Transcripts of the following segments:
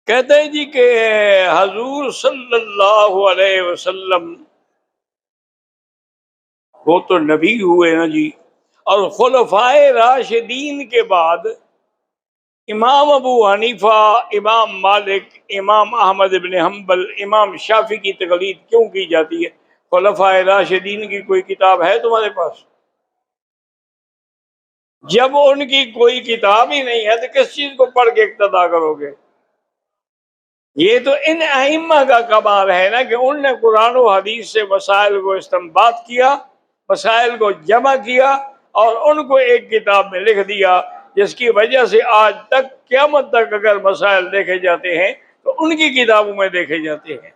کہتے ہیں جی کہ حضور صلی اللہ علیہ وسلم وہ تو نبی ہوئے نا جی، اور خلفائے راشدین کے بعد امام ابو حنیفہ، امام مالک، امام احمد بن حنبل، امام شافعی کی تقلید کیوں کی جاتی ہے؟ خلفائے راشدین کی کوئی کتاب ہے تمہارے پاس؟ جب ان کی کوئی کتاب ہی نہیں ہے تو کس چیز کو پڑھ کے اقتدا کرو گے؟ یہ تو ان ائمہ کا کمال ہے نا کہ ان نے قرآن و حدیث سے مسائل کو استنباط کیا، مسائل کو جمع کیا اور ان کو ایک کتاب میں لکھ دیا، جس کی وجہ سے آج تک قیامت تک اگر مسائل دیکھے جاتے ہیں تو ان کی کتابوں میں دیکھے جاتے ہیں۔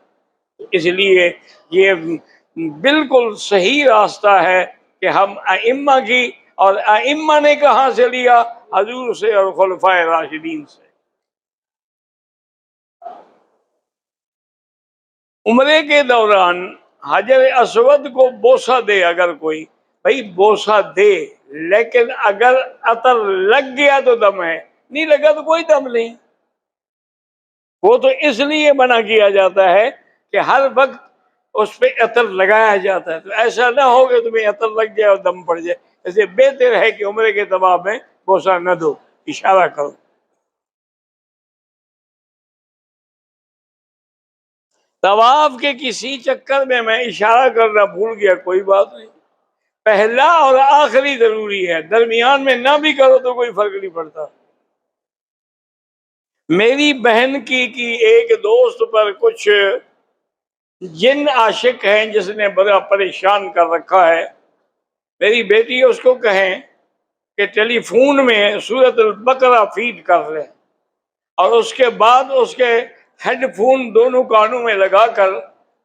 اس لیے یہ بالکل صحیح راستہ ہے کہ ہم ائمہ کی، اور ائمہ نے کہاں سے لیا؟ حضور سے اور خلفائے راشدین سے۔ عمرے کے دوران حجر اسود کو بوسہ دے اگر کوئی، بھائی بوسہ دے، لیکن اگر عطر لگ گیا تو دم ہے، نہیں لگا تو کوئی دم نہیں۔ وہ تو اس لیے منع کیا جاتا ہے کہ ہر وقت اس پہ عطر لگایا جاتا ہے، تو ایسا نہ ہو کہ تمہیں عطر لگ جائے اور دم پڑ جائے۔ اسے بہتر ہے کہ عمرے کے طواف میں بوسہ نہ دو، اشارہ کرو۔ طواف کے کسی چکر میں اشارہ کرنا بھول گیا، کوئی بات نہیں، پہلا اور آخری ضروری ہے، درمیان میں نہ بھی کرو تو کوئی فرق نہیں پڑتا۔ میری بہن کی ایک دوست پر کچھ جن عاشق ہیں جس نے بڑا پریشان کر رکھا ہے، میری بیٹی اس کو کہیں کہ ٹیلی فون میں سورۃ البقرہ فیڈ کر لے، اور اس کے بعد اس کے ہیڈ فون دونوں کانوں میں لگا کر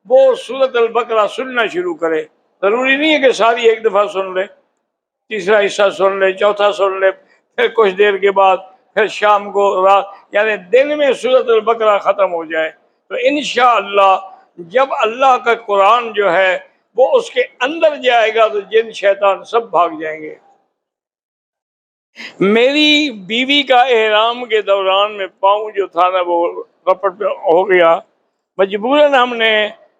وہ سورۃ البقرہ سننا شروع کرے۔ ضروری نہیں ہے کہ ساری ایک دفعہ سن لے، تیسرا حصہ سن لے، چوتھا سن لے، پھر کچھ دیر کے بعد پھر شام کو رات، یعنی دن میں سورۃ البقرہ ختم ہو جائے تو انشاءاللہ جب اللہ کا قرآن جو ہے وہ اس کے اندر جائے گا تو جن شیطان سب بھاگ جائیں گے۔ میری بیوی کا احرام کے دوران میں پاؤں جو تھا نا وہ رپٹ پہ ہو گیا، مجبوراً ہم نے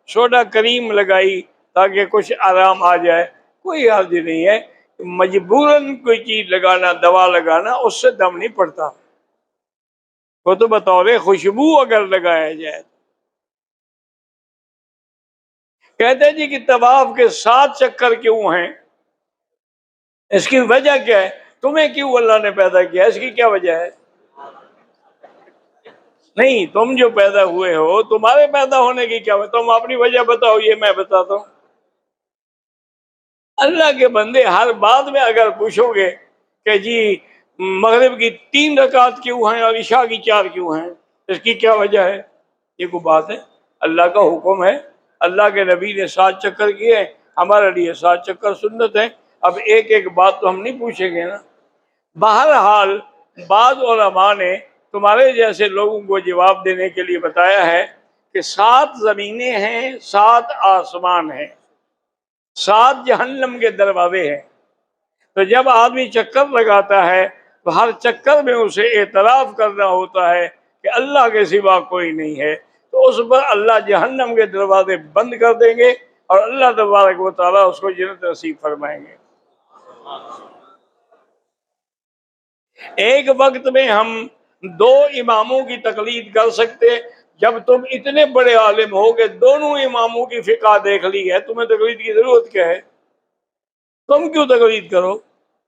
سوڈا کریم لگائی تاکہ کچھ آرام آ جائے۔ کوئی حرج نہیں ہے، مجبوراً کوئی چیز لگانا، دوا لگانا، اس سے دم نہیں پڑتا، وہ تو بطور خوشبو اگر لگایا جائے۔ کہتے جی کہ طواف کے 7 چکر کیوں ہیں؟ اس کی وجہ کیا ہے؟ تمہیں کیوں اللہ نے پیدا کیا، اس کی کیا وجہ ہے؟ نہیں، تم جو پیدا ہوئے ہو، تمہارے پیدا ہونے کی کیا وجہ؟ تم اپنی وجہ بتاؤ، یہ میں بتاتا ہوں۔ اللہ کے بندے ہر بات میں اگر پوچھو گے کہ جی مغرب کی 3 رکعت کیوں ہیں اور عشاء کی 4 کیوں ہیں، اس کی کیا وجہ ہے؟ یہ کوئی بات ہے؟ اللہ کا حکم ہے، اللہ کے نبی نے 7 چکر کیے، ہمارے لیے 7 چکر سنت ہے۔ اب ایک ایک بات تو ہم نہیں پوچھیں گے نا۔ بہرحال بعض علماء نے تمہارے جیسے لوگوں کو جواب دینے کے لیے بتایا ہے کہ 7 زمینیں ہیں، 7 آسمان ہیں، 7 جہنم کے دروازے ہیں۔ تو جب آدمی چکر لگاتا ہے تو ہر چکر میں اسے اعتراف کرنا ہوتا ہے کہ اللہ کے سوا کوئی نہیں ہے، تو اس پر اللہ جہنم کے دروازے بند کر دیں گے اور اللہ تبارک و تعالیٰ اس کو جنت نصیب فرمائیں گے۔ ایک وقت میں ہم 2 اماموں کی تقلید کر سکتے؟ جب تم اتنے بڑے عالم ہو کہ دونوں اماموں کی فقہ دیکھ لی ہے، تمہیں تقلید کی ضرورت کیا ہے؟ تم کیوں تقلید کرو؟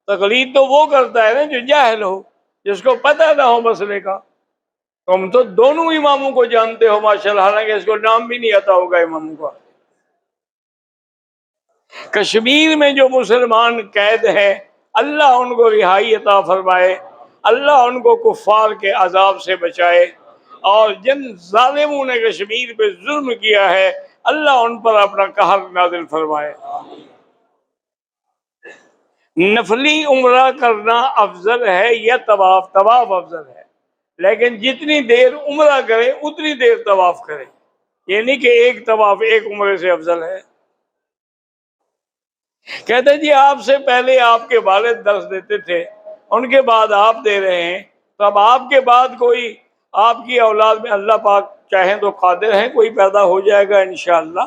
تقلید تو وہ کرتا ہے نا جو جاہل ہو، جس کو پتہ نہ ہو مسئلے کا۔ تم تو دونوں اماموں کو جانتے ہو ماشاءاللہ، حالانکہ اس کو نام بھی نہیں آتا ہوگا اماموں کا۔ کشمیر میں جو مسلمان قید ہیں، اللہ ان کو رہائی عطا فرمائے، اللہ ان کو کفار کے عذاب سے بچائے، اور جن ظالموں نے کشمیر پہ ظلم کیا ہے اللہ ان پر اپنا قہر نازل فرمائے۔ نفلی عمرہ کرنا افضل ہے یا طواف؟ طواف افضل ہے، لیکن جتنی دیر عمرہ کرے اتنی دیر طواف کرے، یہ نہیں کہ ایک طواف ایک عمرے سے افضل ہے۔ کہتے جی آپ سے پہلے آپ کے والد درس دیتے تھے، ان کے بعد آپ دے رہے ہیں، تو اب آپ کے بعد کوئی آپ کی اولاد میں اللہ پاک چاہیں تو قادر ہیں، کوئی پیدا ہو جائے گا انشاءاللہ۔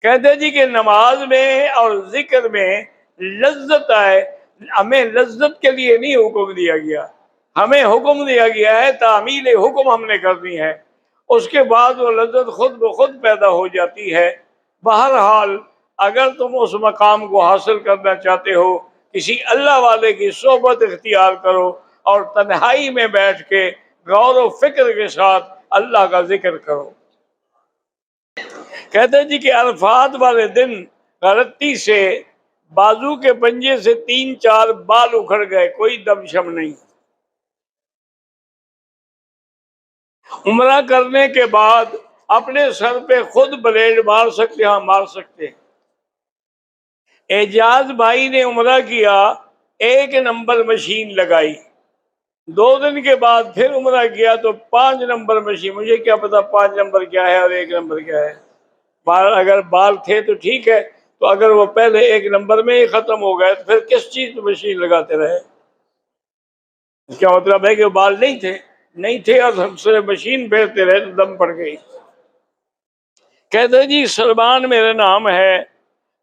کہتے جی کہ نماز میں اور ذکر میں لذت آئے، ہمیں لذت کے لیے نہیں حکم دیا گیا، ہمیں حکم دیا گیا ہے تعمیل حکم ہم نے کرنی ہے، اس کے بعد وہ لذت خود بخود پیدا ہو جاتی ہے۔ بہرحال اگر تم اس مقام کو حاصل کرنا چاہتے ہو، کسی اللہ والے کی صحبت اختیار کرو اور تنہائی میں بیٹھ کے غور و فکر کے ساتھ اللہ کا ذکر کرو۔ کہتے ہیں جی کہ عرفات والے دن غلطی سے بازو کے پنجے سے 3-4 بال اکھڑ گئے، کوئی دم شم نہیں۔ عمرہ کرنے کے بعد اپنے سر پہ خود بلیڈ مار سکتے، ہاں مار سکتے۔ اعجاز بھائی نے عمرہ کیا، 1 نمبر مشین لگائی، 2 دن کے بعد پھر عمرہ کیا تو 5 نمبر مشین، مجھے کیا پتا 5 نمبر کیا ہے اور 1 نمبر کیا ہے۔ اگر بال تھے تو ٹھیک ہے، تو اگر وہ پہلے 1 نمبر میں ہی ختم ہو گئے تو پھر کس چیز میں مشین لگاتے رہے؟ اس کا مطلب ہے کہ وہ بال نہیں تھے اور ہم سے مشین پھیرتے رہے تو دم پڑ گئی۔ کہتے ہیں جی سلمان میرا نام ہے،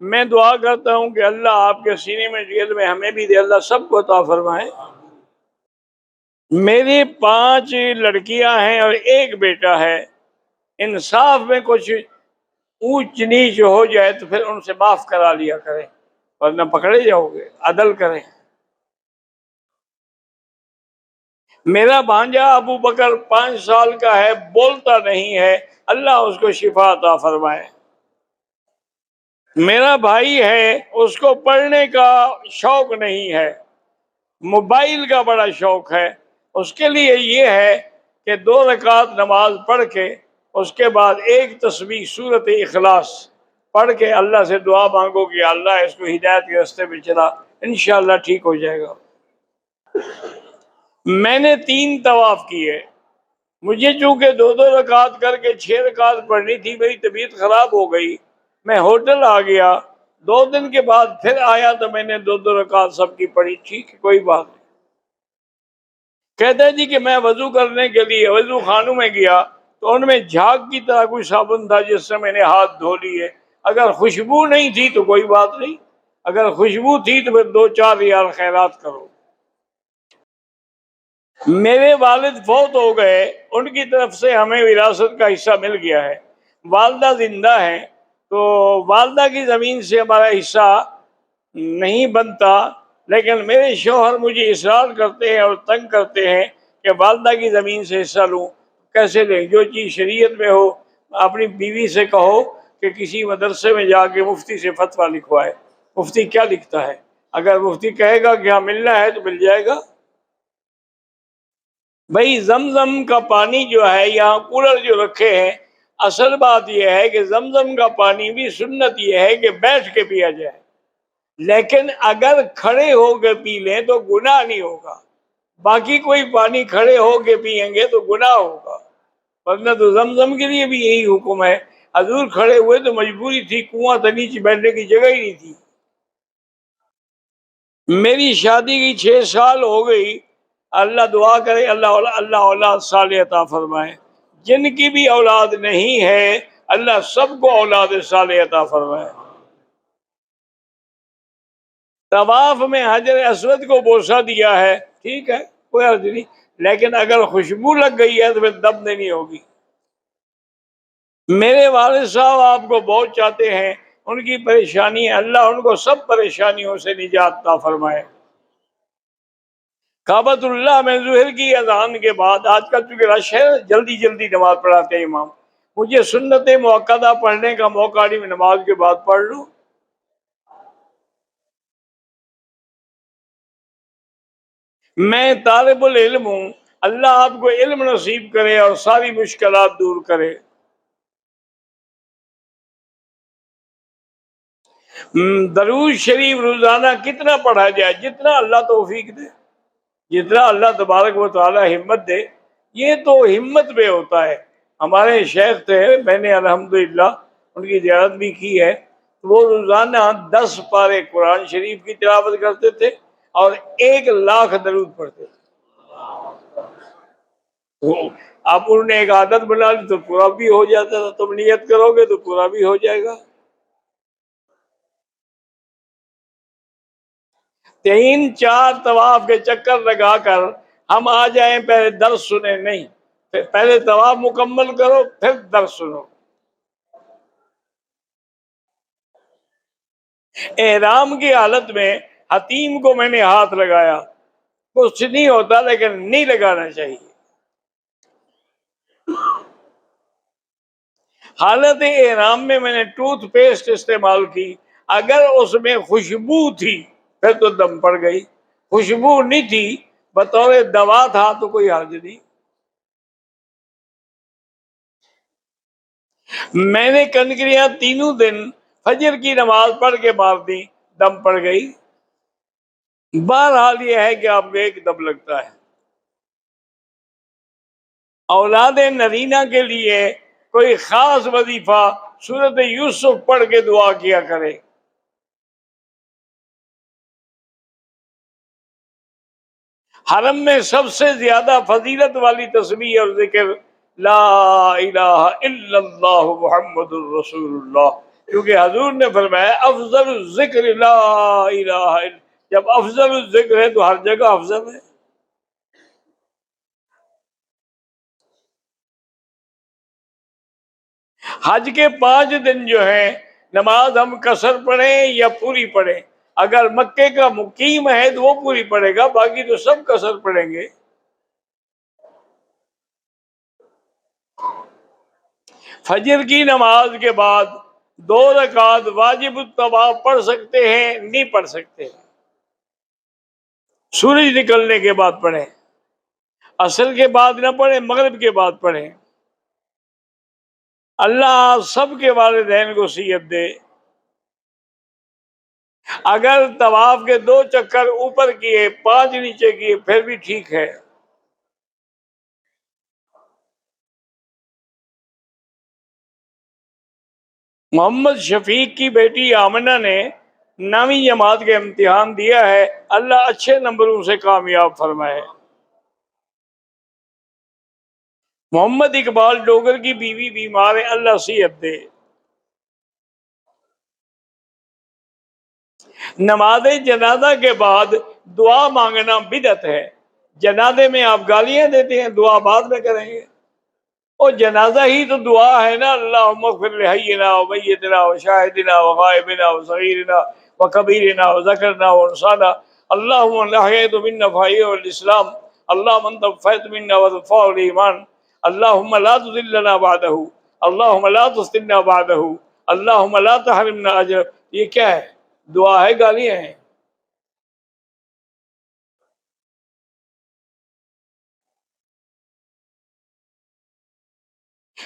میں دعا کرتا ہوں کہ اللہ آپ کے سینے میں جو علم ہے ہمیں بھی دے، اللہ سب کو عطا فرمائے۔ میری 5 لڑکیاں ہیں اور 1 بیٹا ہے، انصاف میں کچھ اونچ نیچ ہو جائے تو پھر ان سے معاف کرا لیا کریں ورنہ پکڑے جاؤ گے، عدل کریں۔ میرا بھانجا ابو بکر 5 سال کا ہے، بولتا نہیں ہے، اللہ اس کو شفا عطا فرمائے۔ میرا بھائی ہے، اس کو پڑھنے کا شوق نہیں ہے، موبائل کا بڑا شوق ہے، اس کے لیے یہ ہے کہ 2 رکعت نماز پڑھ کے اس کے بعد 1 تسبیح سورۃ اخلاص پڑھ کے اللہ سے دعا مانگو کہ اللہ اس کو ہدایت کے راستے پہ چلا، انشاءاللہ ٹھیک ہو جائے گا۔ میں نے 3 طواف کیے، مجھے چونکہ 2 رکعت کر کے 6 رکعت پڑھنی تھی، میری طبیعت خراب ہو گئی، میں ہوٹل آ گیا، 2 دن کے بعد پھر آیا تو میں نے 2 رکعت سب کی پڑھی، ٹھیک ہے کوئی بات نہیں۔ کہتے ہیں جی کہ میں وضو کرنے کے لیے وضو خانوں میں گیا تو ان میں جھاگ کی طرح کوئی صابن تھا جس سے میں نے ہاتھ دھو لیے، اگر خوشبو نہیں تھی تو کوئی بات نہیں، اگر خوشبو تھی تو پھر 2-4 ریال خیرات کرو۔ میرے والد فوت ہو گئے، ان کی طرف سے ہمیں وراثت کا حصہ مل گیا ہے، والدہ زندہ ہیں تو والدہ کی زمین سے ہمارا حصہ نہیں بنتا، لیکن میرے شوہر مجھے اصرار کرتے ہیں اور تنگ کرتے ہیں کہ والدہ کی زمین سے حصہ لوں، کیسے لیں؟ جو چیز شریعت میں ہو، اپنی بیوی سے کہو کہ کسی مدرسے میں جا کے مفتی سے فتویٰ لکھوائے، مفتی کیا لکھتا ہے، اگر مفتی کہے گا کہ ہاں ملنا ہے تو مل جائے گا۔ بھائی زمزم کا پانی جو ہے، یہاں کولر جو رکھے ہیں، اصل بات یہ ہے کہ زمزم کا پانی بھی سنت یہ ہے کہ بیٹھ کے پیا جائے، لیکن اگر کھڑے ہو کے پی لیں تو گناہ نہیں ہوگا، باقی کوئی پانی کھڑے ہو کے پیئیں گے تو گناہ ہوگا، ورنہ تو زمزم کے لیے بھی یہی حکم ہے۔ حضور کھڑے ہوئے تو مجبوری تھی، کنواں تھا، نیچے بیٹھنے کی جگہ ہی نہیں تھی۔ میری شادی کی 6 سال ہو گئی، اللہ دعا کرے اللہ اولاد صالح عطا فرمائے، جن کی بھی اولاد نہیں ہے اللہ سب کو اولاد صالح عطا فرمائے۔ طواف میں حجر اسود کو بوسہ دیا ہے، ٹھیک ہے کوئی عرض نہیں، لیکن اگر خوشبو لگ گئی ہے تو پھر دم دینی ہوگی۔ میرے والد صاحب آپ کو بہت چاہتے ہیں، ان کی پریشانی ہے، اللہ ان کو سب پریشانیوں سے نجات عطا فرمائے۔ کعبۃ اللہ میں ظہر کی اذان کے بعد، آج کل چونکہ رش ہے جلدی نماز پڑھاتے ہیں امام، مجھے سنت مؤکدہ پڑھنے کا موقع نہیں، میں نماز کے بعد پڑھ لوں۔ میں طالب العلم ہوں، اللہ آپ کو علم نصیب کرے اور ساری مشکلات دور کرے۔ درود شریف روزانہ کتنا پڑھا جائے؟ جتنا اللہ توفیق دے، جتنا اللہ تبارک و تعالی ہمت دے، یہ تو ہمت پہ ہوتا ہے۔ ہمارے شیخ تھے، میں نے الحمدللہ ان کی زیارت بھی کی ہے، وہ روزانہ 10 پارے قرآن شریف کی تلاوت کرتے تھے اور 1 لاکھ درود پڑھتے تھے۔ تو آپ انہوں نے ایک عادت بنا لی تو پورا بھی ہو جاتا تھا، تم نیت کرو گے تو پورا بھی ہو جائے گا۔ 3 4 طواف کے چکر لگا کر ہم آ جائیں پہلے درس سنے نہیں، پہلے طواف مکمل کرو پھر درس سنو۔ احرام کی حالت میں حتیم کو میں نے ہاتھ لگایا، کچھ نہیں ہوتا لیکن نہیں لگانا چاہیے۔ حالت احرام میں میں نے ٹوتھ پیسٹ استعمال کی، اگر اس میں خوشبو تھی پھر تو دم پڑ گئی، خوشبو نہیں تھی بطور دوا تھا تو کوئی حرج نہیں۔ میں نے کنکریاں تینوں دن فجر کی نماز پڑھ کے مار دی، دم پڑ گئی۔ بہرحال یہ ہے کہ آپ کو ایک دم لگتا ہے۔ اولاد نرینہ کے لیے کوئی خاص وظیفہ سورۃ یوسف پڑھ کے دعا کیا کرے۔ حرم میں سب سے زیادہ فضیلت والی تسبیح اور ذکر لا الہ الا اللہ محمد الرسول اللہ، کیونکہ حضور نے فرمایا افضل الذکر لا الہ الا، جب افضل الذکر ہے تو ہر جگہ افضل ہے۔ حج کے 5 دن جو ہیں نماز ہم قصر پڑھیں یا پوری پڑھیں، اگر مکے کا مقیم ہے تو وہ پوری پڑھے گا، باقی تو سب قصر پڑھیں گے۔ فجر کی نماز کے بعد 2 رکعت واجب الطواف پڑھ سکتے ہیں، نہیں پڑھ سکتے، سورج نکلنے کے بعد پڑھیں، عصر کے بعد نہ پڑھیں، مغرب کے بعد پڑھیں۔ اللہ سب کے والدین کو صحت دے۔ اگر طواف کے 2 چکر اوپر کیے 5 نیچے کیے پھر بھی ٹھیک ہے۔ محمد شفیق کی بیٹی آمنہ نے 9ویں جماعت کے امتحان دیا ہے، اللہ اچھے نمبروں سے کامیاب فرمائے۔ محمد اقبال ڈوگر کی بیوی بیمار ہے، اللہ صحت دے۔ نماز جنازہ کے بعد دعا مانگنا بدعت ہے۔ جنازے میں آپ گالیاں دیتے ہیں، دعا بعد میں کریں گے، اور جنازہ ہی تو دعا ہے نا، اللہم اغفر لحینا و میتنا و شاہدنا و غائبنا و صغیرنا و کبیرنا و ذکرنا و انسانا، اللہم لحیت منا فحی والاسلام، اللہم انت فیت منا وضفاء الایمان، اللہم لا تذلنا بعدہ، اللہم لا تفتنا بعدہ، اللہم لا تحرمنا اجر۔ یہ کیا ہے؟ دعا ہے، گالیاں ہیں؟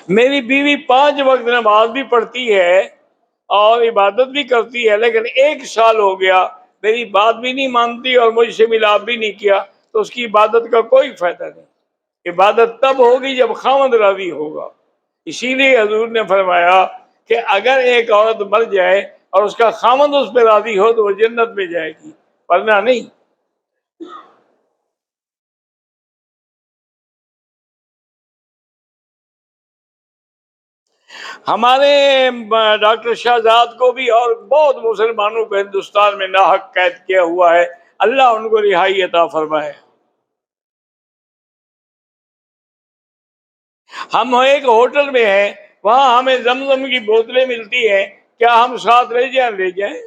میری بیوی 5 وقت نماز بھی پڑھتی ہے اور عبادت بھی کرتی ہے، لیکن 1 سال ہو گیا میری بات بھی نہیں مانتی اور مجھ سے ملاپ بھی نہیں کیا، تو اس کی عبادت کا کوئی فائدہ نہیں۔ عبادت تب ہوگی جب خاوند راضی ہوگا۔ اسی لیے حضور نے فرمایا کہ اگر ایک عورت مر جائے اور اس کا خاوند اس پہ راضی ہو تو وہ جنت میں جائے گی، ورنہ نہیں۔ ہمارے ڈاکٹر شہزاد کو بھی اور بہت مسلمانوں کو ہندوستان میں ناحق قید کیا ہوا ہے، اللہ ان کو رہائی عطا فرمائے۔ ہم ایک ہوٹل میں ہیں، وہاں ہمیں زمزم کی بوتلیں ملتی ہیں، کیا ہم ساتھ لے جائیں؟ لے جائیں۔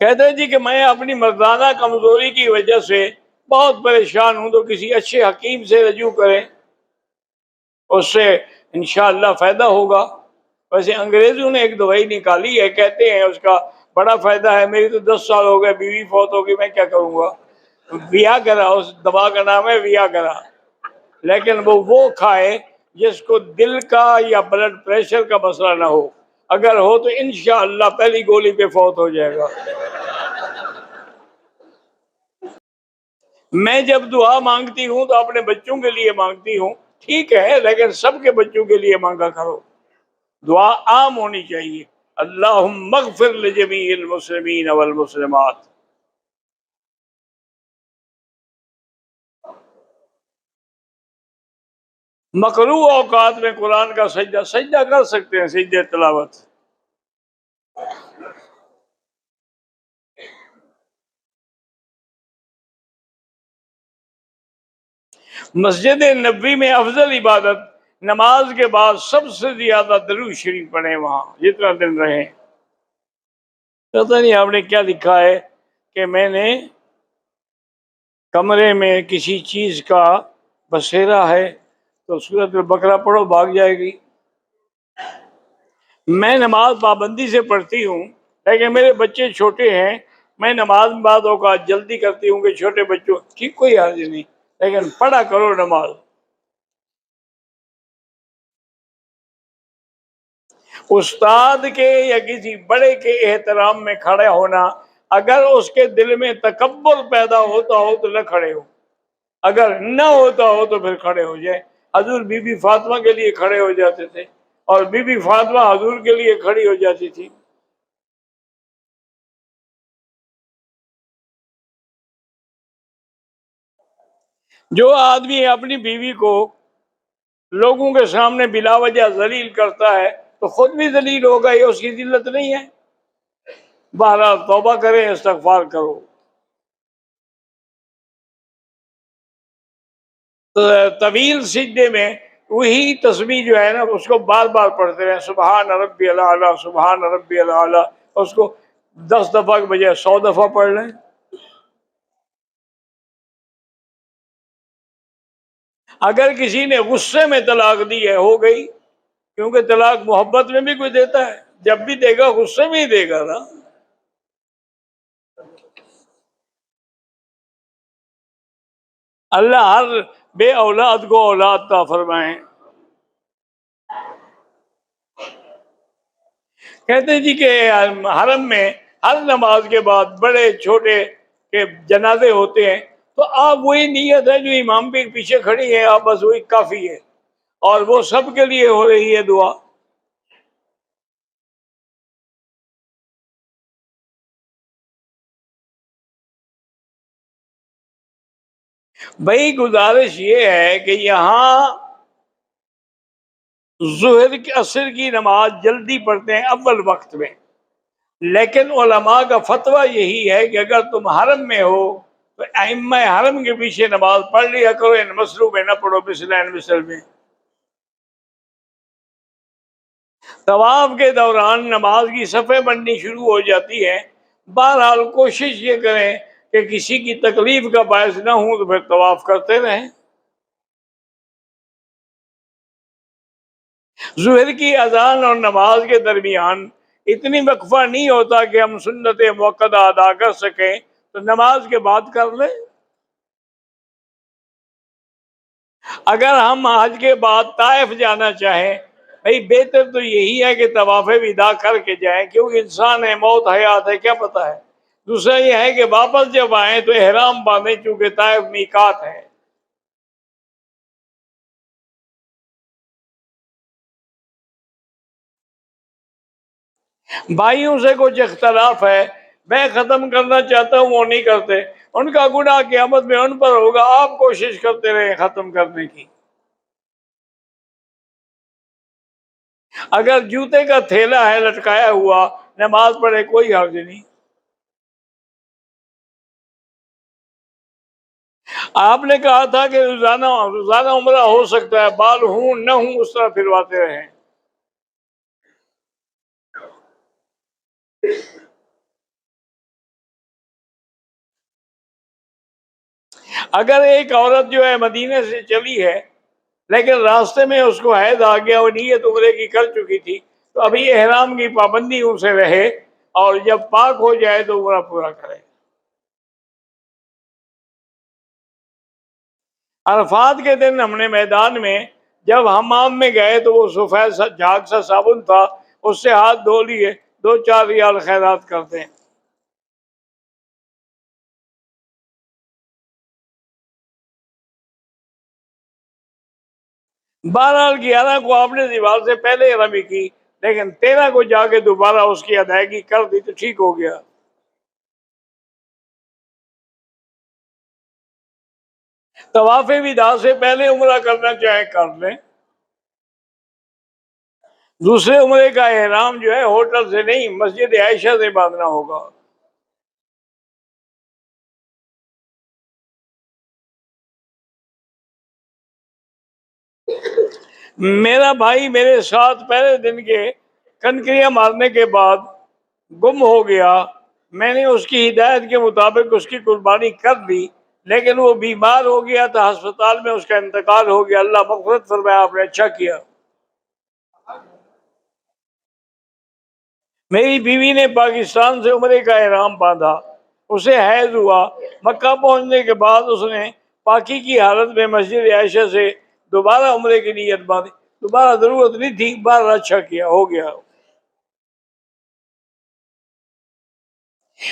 کہتے ہیں جی کہ میں اپنی مردانہ کمزوری کی وجہ سے بہت پریشان ہوں، تو کسی اچھے حکیم سے رجوع کریں، اس سے انشاءاللہ فائدہ ہوگا۔ ویسے انگریزوں نے ایک دوائی نکالی ہے، کہتے ہیں اس کا بڑا فائدہ ہے، میری تو 10 سال ہو گئے، بیوی فوت ہو گئی، میں کیا کروں گا؟ ویا کرا، اس دوا کا نام ہے ویا کرا، لیکن وہ کھائے جس کو دل کا یا بلڈ پریشر کا مسئلہ نہ ہو، اگر ہو تو انشاءاللہ پہلی گولی پہ فوت ہو جائے گا۔ میں جب دعا مانگتی ہوں تو اپنے بچوں کے لیے مانگتی ہوں، ٹھیک ہے، لیکن سب کے بچوں کے لیے مانگا کرو، دعا عام ہونی چاہیے۔ اللہم اغفر لجمیع المسلمین والمسلمات۔ مکروہ اوقات میں قرآن کا سجدہ، سجدہ کر سکتے ہیں، سجدہ تلاوت۔ مسجد نبوی میں افضل عبادت نماز کے بعد سب سے زیادہ درود شریف پڑھیں، وہاں جتنا دن رہیں۔ پتہ نہیں آپ نے کیا لکھا ہے کہ میں نے کمرے میں کسی چیز کا بسیرا ہے تو سورۃ البقرہ پڑھو، بھاگ جائے گی۔ میں نماز پابندی سے پڑھتی ہوں، لیکن میرے بچے چھوٹے ہیں، میں نماز بعد اوقات جلدی کرتی ہوں کہ چھوٹے بچوں کی کوئی حرج نہیں، لیکن پڑھا کرو نماز۔ استاد کے یا کسی بڑے کے احترام میں کھڑے ہونا، اگر اس کے دل میں تکبر پیدا ہوتا ہو تو نہ کھڑے ہو، اگر نہ ہوتا ہو تو پھر کھڑے ہو جائے۔ حضور بی بی فاطمہ کے لیے کھڑے ہو جاتے تھے، اور بی بی فاطمہ حضور کے لیے کھڑی ہو جاتی تھی۔ جو آدمی اپنی بیوی کو لوگوں کے سامنے بلا وجہ ذلیل کرتا ہے تو خود بھی ذلیل ہوگا، یہ اس کی ذلت نہیں ہے؟ بہرحال توبہ کریں، استغفار کرو۔ تو طویل سجدے میں وہی تسبیح جو ہے نا، اس کو بار بار پڑھتے رہیں، سبحان ربی الاعلیٰ، سبحان ربی الاعلیٰ، اس کو 10 دفعہ کے بجائے 100 دفعہ پڑھ لیں۔ اگر کسی نے غصے میں طلاق دی ہے، ہو گئی، کیونکہ طلاق محبت میں بھی کوئی دیتا ہے، جب بھی دے گا غصے میں ہی دے گا نا۔ اللہ ہر بے اولاد کو اولاد عطا فرمائیں۔ کہتے ہیں جی کہ حرم میں ہر نماز کے بعد بڑے چھوٹے کے جنازے ہوتے ہیں، تو آپ وہی نیت ہے جو امام کے پیچھے کھڑی ہے، آپ بس وہی کافی ہے، اور وہ سب کے لیے ہو رہی ہے دعا۔ بھائی گزارش یہ ہے کہ یہاں ظہر کی عصر کی نماز جلدی پڑھتے ہیں اول وقت میں، لیکن علماء کا فتویٰ یہی ہے کہ اگر تم حرم میں ہو تو ائمہ حرم کے پیچھے نماز پڑھ لیا کرو، ان مسلوں میں نہ پڑھو، مثل میں۔ طواف کے دوران نماز کی صفیں بننی شروع ہو جاتی ہے، بہرحال کوشش یہ کریں کہ کسی کی تکلیف کا باعث نہ ہوں تو پھر طواف کرتے رہیں۔ ظہر کی اذان اور نماز کے درمیان اتنی وقفہ نہیں ہوتا کہ ہم سنت موقدہ ادا کر سکیں، تو نماز کے بعد کر لیں۔ اگر ہم حج کے بعد طائف جانا چاہیں، بھائی بہتر تو یہی ہے کہ طواف وداع کر کے جائیں، کیونکہ انسان ہے، موت حیات ہے، کیا پتہ ہے۔ دوسرا یہ ہے کہ واپس جب آئیں تو احرام باندھیں، چونکہ طائف میقات ہے۔ بھائیوں سے کچھ اختلاف ہے، میں ختم کرنا چاہتا ہوں، وہ نہیں کرتے، ان کا گناہ قیامت میں ان پر ہوگا، آپ کوشش کرتے رہیں ختم کرنے کی۔ اگر جوتے کا تھیلا ہے لٹکایا ہوا، نماز پڑھے، کوئی حرج نہیں۔ آپ نے کہا تھا کہ روزانہ روزانہ عمرہ ہو سکتا ہے، بال ہوں نہ ہوں اس طرح پھرواتے رہیں۔ اگر ایک عورت جو ہے مدینے سے چلی ہے، لیکن راستے میں اس کو حیض آ گیا، وہ نیت عمرے کی کر چکی تھی، تو ابھی احرام کی پابندی ان سے رہے، اور جب پاک ہو جائے تو عمرہ پورا کرے۔ عرفات کے دن ہم نے میدان میں جب حمام میں گئے تو وہ سفید سا جھاگ سا صابن تھا، اس سے ہاتھ دھو لیے، 2-4 ریال خیرات کرتے ہیں۔ بہرحال 11 کو آپ نے دیوار سے پہلے رمی کی لیکن 13 کو جا کے دوبارہ اس کی ادائیگی کر دی تو ٹھیک ہو گیا۔ طواف وداع سے پہلے عمرہ کرنا چاہے کر لیں۔ دوسرے عمرے کا احرام جو ہے ہوٹل سے نہیں، مسجد عائشہ سے باندھنا ہوگا۔ میرا بھائی میرے ساتھ پہلے دن کے کنکریاں مارنے کے بعد گم ہو گیا، میں نے اس کی ہدایت کے مطابق اس کی قربانی کر دی، لیکن وہ بیمار ہو گیا تھا، ہسپتال میں اس کا انتقال ہو گیا، اللہ مغفرت فرمایا، آپ نے اچھا کیا۔ میری بیوی نے پاکستان سے عمرے کا احرام باندھا، اسے حیض ہوا، مکہ پہنچنے کے بعد اس نے پاکی کی حالت میں مسجد عائشہ سے دوبارہ عمرے کی نیت باندھی، دوبارہ ضرورت نہیں تھی، بار اچھا کیا، ہو گیا۔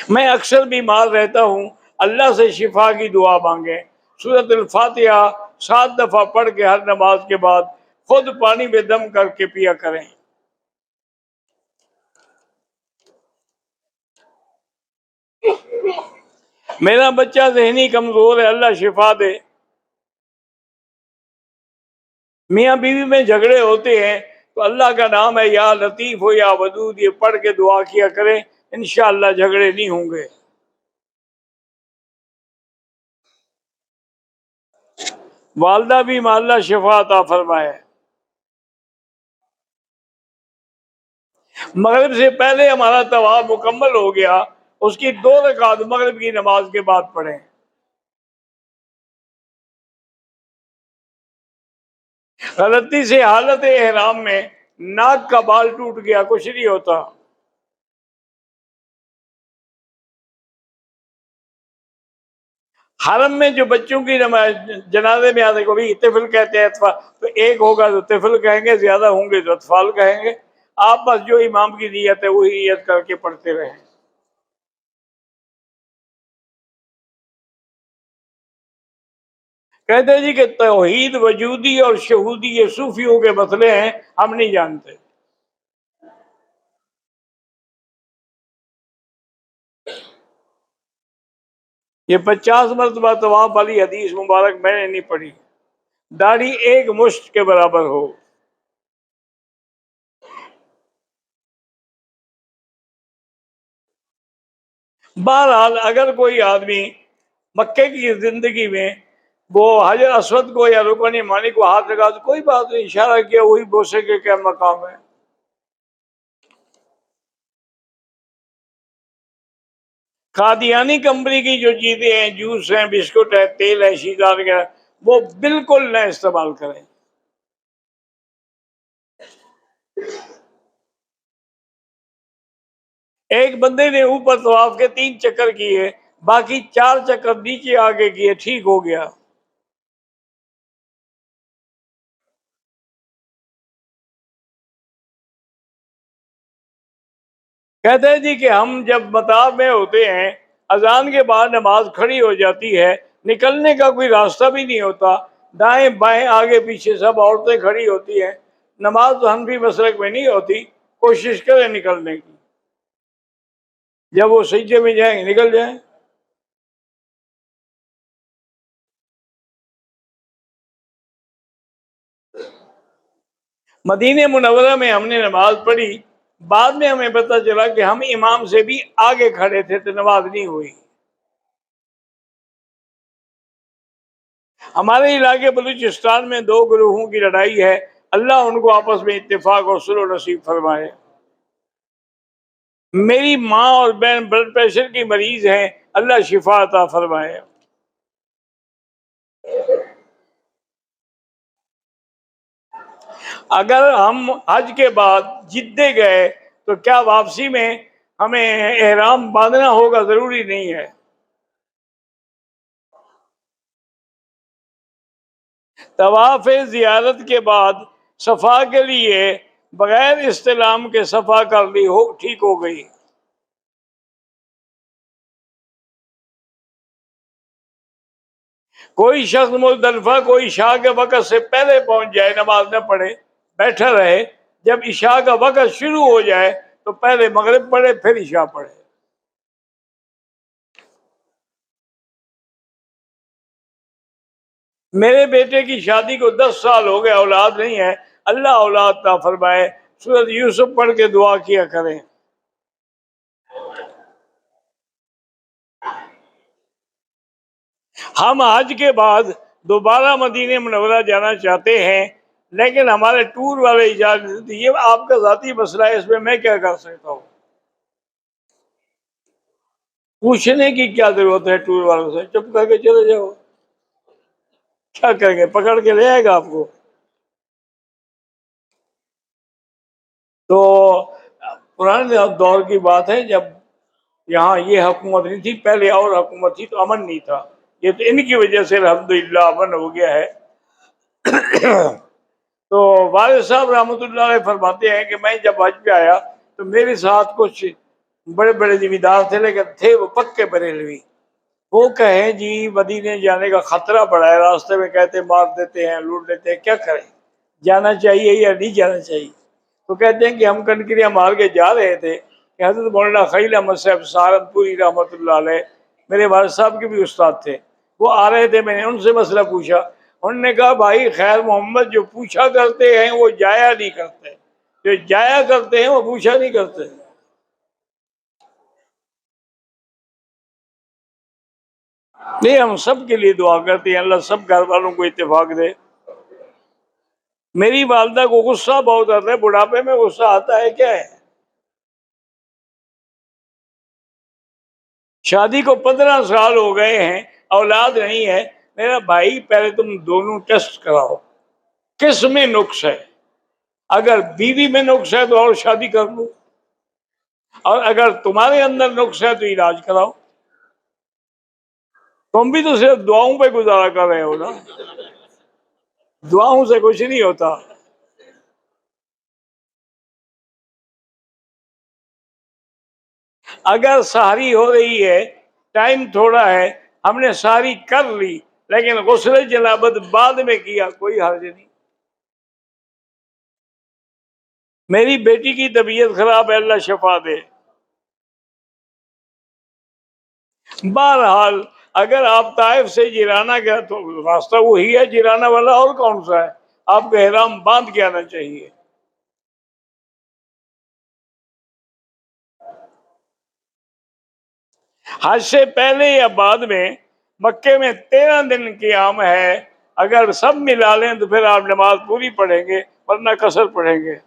میں اکثر بیمار رہتا ہوں، اللہ سے شفا کی دعا مانگیں، سورۃ الفاتحہ 7 دفعہ پڑھ کے ہر نماز کے بعد خود پانی میں دم کر کے پیا کریں۔ میرا بچہ ذہنی کمزور ہے، اللہ شفا دے۔ میاں بیوی میں جھگڑے ہوتے ہیں تو اللہ کا نام ہے یا لطیف ہو یا ودود، یہ پڑھ کے دعا کیا کریں، انشاءاللہ جھگڑے نہیں ہوں گے۔ والدہ بھی اللہ شفا عطا فرمائے۔ مغرب سے پہلے ہمارا طواف مکمل ہو گیا، اس کی 2 رکعت مغرب کی نماز کے بعد پڑھیں۔ غلطی سے حالت احرام میں ناک کا بال ٹوٹ گیا، کچھ نہیں ہوتا۔ حرم میں جو بچوں کی جنازے میں آتے کو بھی طفل کہتے ہیں، تو ایک ہوگا تو طفل کہیں گے، زیادہ ہوں گے تو اطفال کہیں گے۔ آپ بس جو امام کی نیت ہے وہی نیت کر کے پڑھتے رہیں۔ کہتے ہیں جی کہ توحید وجودی اور شہودی یہ صوفیوں کے مسئلے ہیں، ہم نہیں جانتے۔ یہ 50 مرتبہ طواف والی حدیث مبارک میں نے نہیں پڑھی، داڑھی 1 مشت کے برابر ہو۔ بہرحال اگر کوئی آدمی مکے کی زندگی میں وہ حجر اسود کو یا رکن یمانی کو ہاتھ لگا تو کوئی بات نہیں، اشارہ کیا، وہی بوسے کے کیا مقام ہے۔ قادیانی کمپنی کی جو چیزیں ہیں، جوس ہیں، بسکٹ ہے، تیل ہے، شیدار وغیرہ، وہ بالکل نہ استعمال کریں۔ ایک بندے نے اوپر طواف کے 3 چکر کیے، باقی 4 چکر نیچے آگے کیے، ٹھیک ہو گیا۔ کہتے ہیں جی کہ ہم جب مطاف میں ہوتے ہیں، اذان کے بعد نماز کھڑی ہو جاتی ہے، نکلنے کا کوئی راستہ بھی نہیں ہوتا، دائیں بائیں آگے پیچھے سب عورتیں کھڑی ہوتی ہیں، نماز تو حنفی مسلک میں نہیں ہوتی، کوشش کریں نکلنے کی، جب وہ سجدے میں جائیں نکل جائیں۔ مدینہ منورہ میں ہم نے نماز پڑھی، بعد میں ہمیں پتہ چلا کہ ہم امام سے بھی آگے کھڑے تھے تو نماز نہیں ہوئی۔ ہمارے علاقے بلوچستان میں 2 گروہوں کی لڑائی ہے، اللہ ان کو آپس میں اتفاق اور صلح نصیب فرمائے۔ میری ماں اور بہن بلڈ پریشر کی مریض ہیں، اللہ شفا عطا فرمائے۔ اگر ہم حج کے بعد جدے گئے تو کیا واپسی میں ہمیں احرام باندھنا ہوگا؟ ضروری نہیں ہے۔ طواف زیارت کے بعد صفا کے لیے بغیر استلام کے صفا کر لی ہو، ٹھیک ہو گئی۔ کوئی شخص مزدلفہ کوئی شاہ کے وقت سے پہلے پہنچ جائے، نماز نہ پڑھے، بیٹھا رہے، جب عشاء کا وقت شروع ہو جائے تو پہلے مغرب پڑھے پھر عشاء پڑھے. میرے بیٹے کی شادی کو 10 سال ہو گئے، اولاد نہیں ہے. اللہ اولاد عطا فرمائے. سورۃ یوسف پڑھ کے دعا کیا کریں. ہم حج کے بعد دوبارہ مدینہ منورہ جانا چاہتے ہیں، لیکن ہمارے ٹور والے اجازت نہیں دیتے. یہ آپ کا ذاتی مسئلہ ہے، اس میں میں کیا کر سکتا ہوں؟ پوچھنے کی کیا ضرورت ہے ٹور والوں سے؟ چپ کر کے چلے جاؤ. کیا کریں گے؟ پکڑ کے لے آئے گا آپ کو. تو پرانے دور کی بات ہے، جب یہاں یہ حکومت نہیں تھی، پہلے اور حکومت تھی تو امن نہیں تھا. یہ تو ان کی وجہ سے الحمدللہ امن ہو گیا ہے. تو والد صاحب رحمۃ اللہ علیہ فرماتے ہیں کہ میں جب حج پہ آیا تو میرے ساتھ کچھ بڑے بڑے زمیندار تھے، لیکن تھے وہ پکے بریلوی. وہ کہیں جی مدینے جانے کا خطرہ بڑا ہے، راستے میں کہتے مار دیتے ہیں، لوٹ لیتے ہیں، کیا کریں؟ جانا چاہیے یا نہیں جانا چاہیے؟ تو کہتے ہیں کہ ہم کنکریاں مار کے جا رہے تھے کہ حضرت مولانا خلیل احمد صاحب سہارنپوری رحمۃ اللہ علیہ، میرے والد صاحب کے بھی استاد تھے، وہ آ رہے تھے. میں نے ان سے مسئلہ پوچھا، انہوں نے کہا بھائی خیر محمد جو پوچھا کرتے ہیں وہ جایا نہیں کرتے، جو جایا کرتے ہیں وہ پوچھا نہیں کرتے. نہیں، ہم سب کے لیے دعا کرتے ہیں اللہ سب گھر والوں کو اتفاق دے. میری والدہ کو غصہ بہت آتا ہے، بڑھاپے میں غصہ آتا ہے کیا ہے؟ شادی کو 15 سال ہو گئے ہیں، اولاد نہیں ہے. میرا بھائی پہلے تم دونوں ٹیسٹ کراؤ کس میں نقص ہے. اگر بیوی میں نقص ہے تو اور شادی کر لو، اور اگر تمہارے اندر نقص ہے تو علاج کراؤ. تم بھی تو صرف دعاؤں پہ گزارا کر رہے ہو نا، دعاؤں سے کچھ نہیں ہوتا. اگر سحری ہو رہی ہے، ٹائم تھوڑا ہے، ہم نے سحری کر لی لیکن غسل جنابت بعد میں کیا، کوئی حرج نہیں. میری بیٹی کی طبیعت خراب ہے، اللہ شفا دے. بہرحال اگر آپ طائف سے جیرانہ گئے تو راستہ وہی ہے جیرانہ والا، اور کون سا ہے؟ آپ کو احرام باندھ کے آنا چاہیے. حج سے پہلے یا بعد میں مکے میں 13 دن قیام ہے. اگر سب ملا لیں تو پھر آپ نماز پوری پڑھیں گے، ورنہ قصر پڑھیں گے.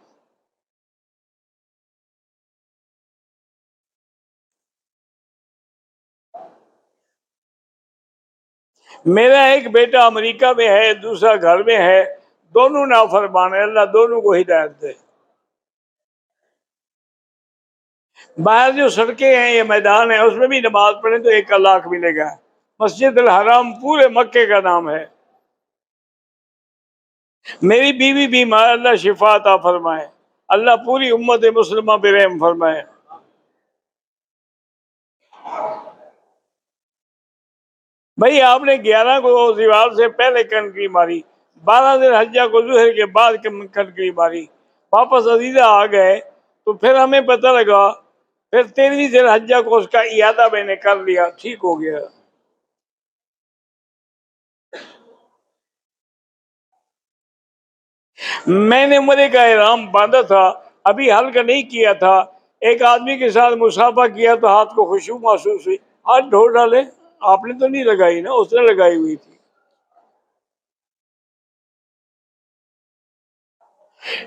میرا ایک بیٹا امریکہ میں ہے، دوسرا گھر میں ہے، دونوں نافرمان ہیں. اللہ دونوں کو ہدایت دے. باہر جو سڑکیں ہیں، یہ میدان ہے، اس میں بھی نماز پڑھیں تو 1 لاکھ ملے گا. مسجد الحرام پورے مکے کا نام ہے. میری بیوی بیمار، اللہ شفا عطا فرمائے. اللہ پوری امت مسلمہ پہ رحم فرمائے. بھائی آپ نے 11 کو دیوار سے پہلے کنکری ماری، 12 ذی الحجہ کو ظہر کے بعد کنکری ماری، واپس عزیزہ آ گئے تو پھر ہمیں پتہ لگا، پھر 13ویں ذی الحجہ کو اس کا اعادہ میں نے کر لیا، ٹھیک ہو گیا. میں نے عمرے کا احرام باندھا تھا، ابھی حلق نہیں کیا تھا. ایک آدمی کے ساتھ مصافحہ کیا تو ہاتھ کو خوشبو محسوس ہوئی، ہاتھ دھو ڈالے. آپ نے تو نہیں لگائی نا، اس نے لگائی ہوئی تھی.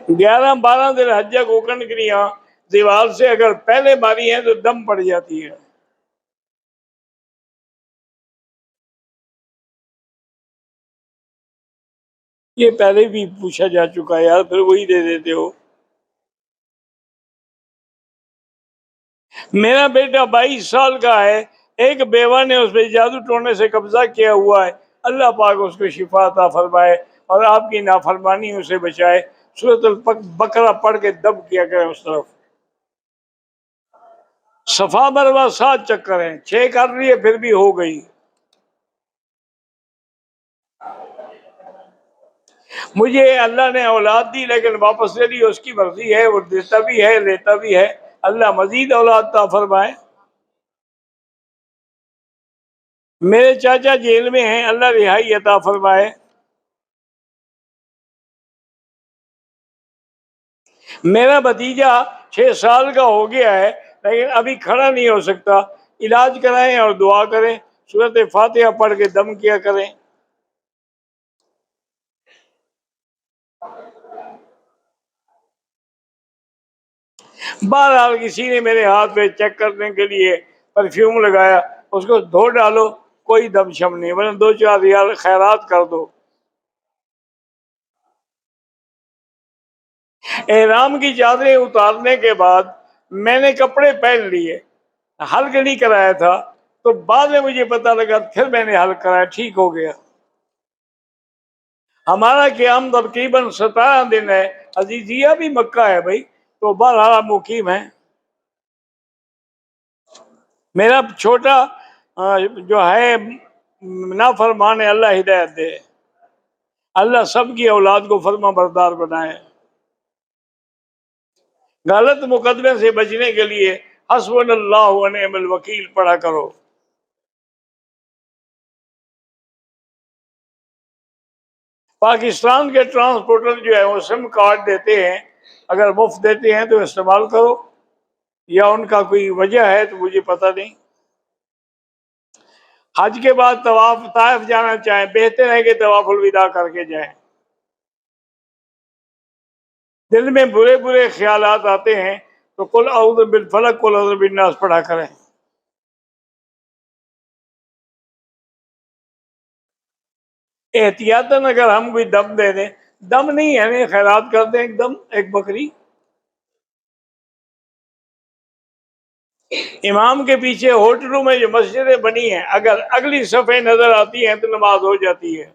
11 12 ذی الحجہ کو کنکریاں دیوار سے اگر پہلے ماری ہیں تو دم پڑ جاتی ہے. یہ پہلے بھی پوچھا جا چکا ہے یار، پھر وہی دے دیتے ہو. میرا بیٹا 22 سال کا ہے، ایک بیوہ نے اس پہ جادو ٹونے سے قبضہ کیا ہوا ہے. اللہ پاک اس کو شفا عطا فرمائے اور آپ کی نافرمانیوں سے بچائے. سورۃ البقرہ پڑھ کے دب کیا کریں اس طرف. صفا مروہ 7 چکر ہیں، 6 کر لیے پھر بھی ہو گئی. مجھے اللہ نے اولاد دی لیکن واپس لے لی، اس کی مرضی ہے، وہ دیتا بھی ہے لیتا بھی ہے، اللہ مزید اولاد عطا فرمائے۔ میرے چاچا جیل میں ہیں، اللہ رہائی عطا فرمائے۔ میرا بھتیجا 6 سال کا ہو گیا ہے لیکن ابھی کھڑا نہیں ہو سکتا، علاج کرائیں اور دعا کریں، سورۃ فاتحہ پڑھ کے دم کیا کریں۔ بہرحال کسی نے میرے ہاتھ پہ چیک کرنے کے لیے پرفیوم لگایا، اس کو دھو ڈالو، کوئی دم شم نہیں، ورنہ 2-4 ریال خیرات کر دو۔ احرام کی چادریں اتارنے کے بعد میں نے کپڑے پہن لیے، حلق نہیں کرایا تھا، تو بعد میں مجھے پتا لگا، پھر میں نے حلق کرایا، ٹھیک ہو گیا۔ ہمارا قیام تقریباً 17 دن ہے، عزیزیہ بھی مکہ ہے بھائی، تو بہرحال مقیم ہے۔ میرا چھوٹا جو ہے نافرمان ہے، اللہ ہدایت دے، اللہ سب کی اولاد کو فرما بردار بنائے۔ غلط مقدمے سے بچنے کے لیے حسبنا اللہ و نعم الوکیل پڑھا کرو۔ پاکستان کے ٹرانسپورٹر جو ہے وہ سم کارڈ دیتے ہیں، اگر مفت دیتے ہیں تو استعمال کرو، یا ان کا کوئی وجہ ہے تو مجھے پتہ نہیں۔ حج کے بعد طواف طائف جانا چاہیں، بہتر ہے کہ طواف الوداع کر کے جائیں۔ دل میں برے برے خیالات آتے ہیں تو قل اعوذ بالفلق قل اعوذ بالناس پڑھا کریں۔ احتیاطاً اگر ہم کوئی دم دے دیں، دم نہیں یعنی خیرات کر دیں، ایک دم ایک بکری۔ امام کے پیچھے ہوٹلوں میں جو مسجدیں بنی ہیں، اگر اگلی صفحے نظر آتی ہیں تو نماز ہو جاتی ہے۔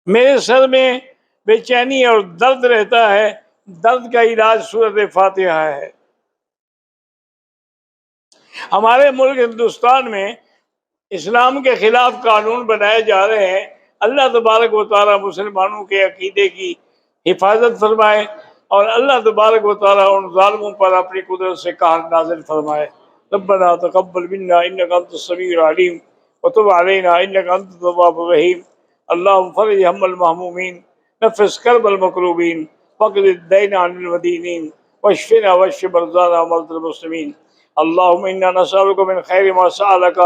میرے سر میں بے چینی اور درد رہتا ہے، درد کا علاج سورۃ فاتحہ ہے۔ ہمارے ملک ہندوستان میں اسلام کے خلاف قانون بنائے جا رہے ہیں، اللہ تبارک و تعالیٰ مسلمانوں کے عقیدے کی حفاظت فرمائے، اور اللہ تبارک و تعالیٰ ان ظالموں پر اپنی قدرت سے قہر نازل فرمائے۔ ربنا تقبل منا انک انت السمیع العلیم وتب علینا انک انت التواب الرحیم۔ اللہم فرج ہم المہمومین، نفس کرب المکروبین، فقد الدین عن المدینین، واشفنا واشف مرضانا ومرضى المسلمین۔ اللہم انا نسألک من خیر ما سألک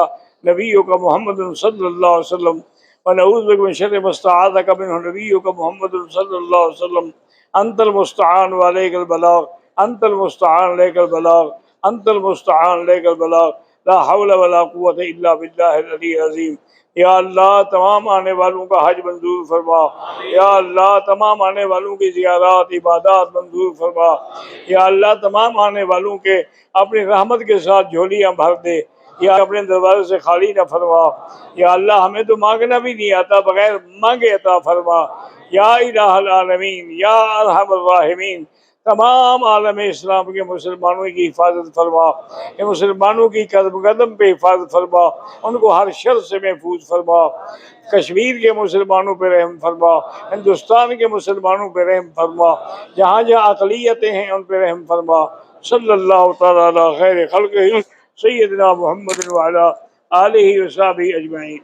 نبیک محمد صلی اللہ علیہ وسلم، ونعوذ بک من شر ما استعاذک منہ نبیک محمد صلی اللہ علیہ وسلم۔ انت المستعان وعلیک البلاغ، انت المستعان علیک البلاغ، انت المستعان علیک البلاغ، لا حول ولا قوت الا باللہ العلی العظیم۔ یا اللہ تمام آنے والوں کا حج منظور فرما، یا اللہ تمام آنے والوں کی زیارات عبادات منظور فرما، یا اللہ تمام آنے والوں کے اپنی رحمت کے ساتھ جھولیاں بھر دے، یا اپنے دروازے سے خالی نہ فرما۔ یا اللہ ہمیں تو مانگنا بھی نہیں آتا، بغیر مانگے عطا فرما۔ یا الہ العالمین، یا ارحم الراحمین، تمام عالم اسلام کے مسلمانوں کی حفاظت فرما، کہ مسلمانوں کی قدم قدم پہ حفاظت فرما، ان کو ہر شر سے محفوظ فرما۔ کشمیر کے مسلمانوں پہ رحم فرما، ہندوستان کے مسلمانوں پہ رحم فرما، جہاں جہاں اقلیتیں ہیں ان پہ رحم فرما۔ صلی اللہ تعالی علی خیر خلقہ سیدنا محمد وعلی آلہ وصحبہ اجمعین۔